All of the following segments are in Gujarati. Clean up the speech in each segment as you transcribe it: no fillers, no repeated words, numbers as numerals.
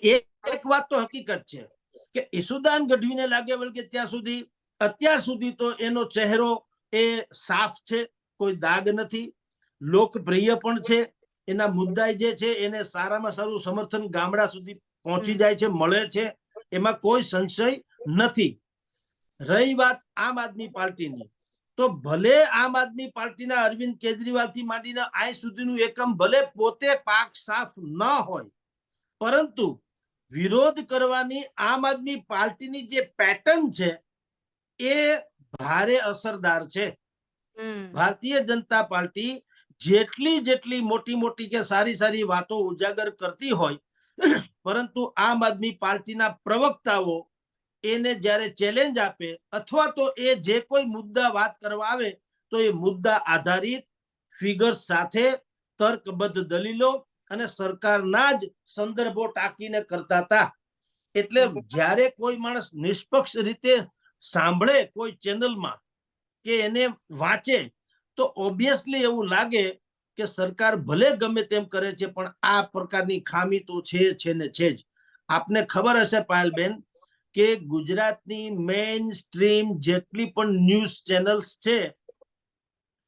એક વાત તો હકીકત છે કે ઈસુદાન ગઢવીને લાગે કે અત્યાર સુધી તો એનો ચહેરો એ સાફ છે, કોઈ દાગ નથી, લોકપ્રિય પણ છે, એના મુદ્દા જે છે એને સારામાં સારું સમર્થન ગામડા સુધી પહોંચી જાય છે, મળે છે, એમાં કોઈ સંશય નથી. રહી વાત આમ આદમી પાર્ટીની, તો ભલે આમ આદમી પાર્ટીના અરવિંદ કેજરીવાલ થી માંડીને આજ સુધીનું એકમ ભલે પોતે પાક સાફ ન હોય, પરંતુ વિરોધ કરવાની આમ આદમી પાર્ટીની જે પેટર્ન છે એ ભારે અસરદાર છે. ભારતીય જનતા પાર્ટી જેટલી મોટી કે સારી વાતો ઉજાગર કરતી હોય, પરંતુ આમ આદમી પાર્ટીના પ્રવક્તાઓ એને જ્યારે ચેલેન્જ આપે અથવા તો એ જે કોઈ મુદ્દા વાત કરવા આવે તો એ મુદ્દા આધારિત ફિગર્સ સાથે તર્કબદ્ધ દલીલો અને સરકારના જ સંદર્ભો ટાંકીને કરતા હતા. એટલે જ્યારે કોઈ માણસ નિષ્પક્ષ રીતે સાંભળે કોઈ ચેનલમાં કે એને વાંચે તો ઓબ્વિયસલી એવું લાગે કે સરકાર ભલે ગમે તેમ કરે છે પણ આ પ્રકારની ખામી તો છે ને છે જ. આપને ખબર હશે પાયલબેન કે ગુજરાતની મેઇન સ્ટ્રીમ જેટલી પણ ન્યૂઝ ચેનલ્સ છે,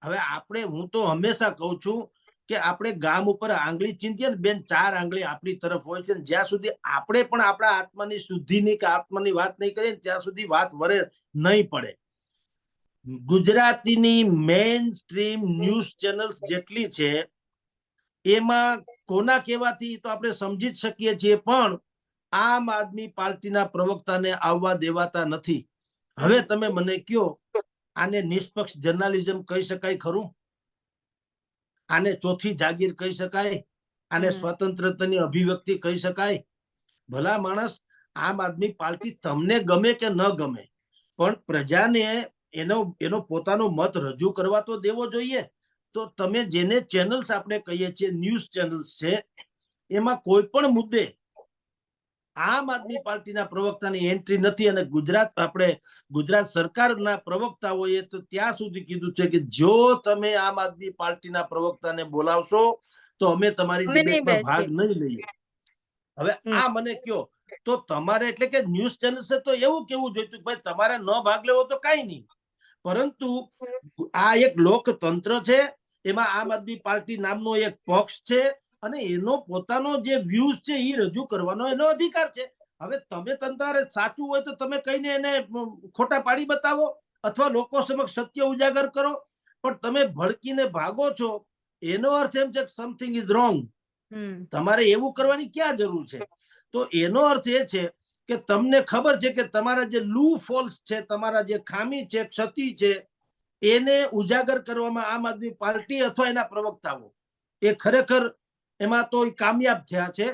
હવે હું તો હંમેશા કહું છું કે આપણે ગામ ઉપર આંગળી ચીંધીએ ને બેન, 4 આંગળી આપણી તરફ હોય છે. જ્યાં સુધી આપણે પણ આપણા આત્માની શુદ્ધિની કે આત્માની વાત નહીં કરીએ ત્યાં સુધી વાત વરે નહીં પડે. ગુજરાતીની મેઇન સ્ટ્રીમ ન્યૂઝ ચેનલ્સ જેટલી છે એમાં કોના કહેવાથી તો આપણે સમજી જ શકીએ છીએ, પણ આમ આદમી પાર્ટીના પ્રવક્તાને આવવા દેવાતા નથી. હવે તમે મને કયો, આને નિષ્પક્ષ જર્નાલિઝમ કહી શકાય ખરું? આને ચોથી જાગીર કહી શકાય? આને સ્વતંત્રતાની અભિવ્યક્તિ કહી શકાય? ભલા માણસ, આમ આદમી પાર્ટી તમને ગમે કે ન ગમે, પણ પ્રજાને એનો પોતાનો મત રજૂ કરવા તો દેવો જોઈએ. તો તમે જેને ચેનલ્સ આપણે કહીએ છીએ ન્યૂઝ ચેનલ્સ છે, એમાં કોઈ પણ મુદ્દે આમ આદમી પાર્ટીના પ્રવક્તાની એન્ટ્રી નથી. અને ગુજરાત સરકારના પ્રવક્તાઓએ તો ત્યાં સુધી કીધું છે કે જો તમે આમ આદમી પાર્ટીના પ્રવક્તાને બોલાવશો તો અમે તમારી ડિબેટમાં ભાગ નહીં લઈએ. હવે આ મને કયો તો તમારે, એટલે કે ન્યૂઝ ચેનલ્સે તો એવું કેવું જોઈતું ભાઈ તમારે ન ભાગ લેવો તો કઈ નહીં, પરંતુ આ એક લોકતંત્ર છે, એમાં આમ આદમી પાર્ટી નામનો એક પક્ષ છે અને એનો પોતાનો જે વ્યૂઝ છે એ રજૂ કરવાનો એનો અધિકાર છે. હવે તમે તમારે સાચું હોય તો તમે કહીને એને ખોટા પાડી બતાવો અથવા લોકો સમક્ષ સત્ય ઉજાગર કરો, પણ તમે ભડકીને ભાગો છો એનો અર્થ એમ છે કે સમથિંગ ઇઝ રોંગ. તમારે એવું કરવાની ક્યાં જરૂર છે? તો એનો અર્થ એ છે કે તમને ખબર છે કે તમારા જે લૂ ફોલ્સ છે, તમારા જે ખામી છે, ક્ષતિ છે, એને ઉજાગર કરવામાં આમ આદમી પાર્ટી અથવા એના પ્રવક્તાઓ એ ખરેખર એમાં તો કામયાબ થયા છે.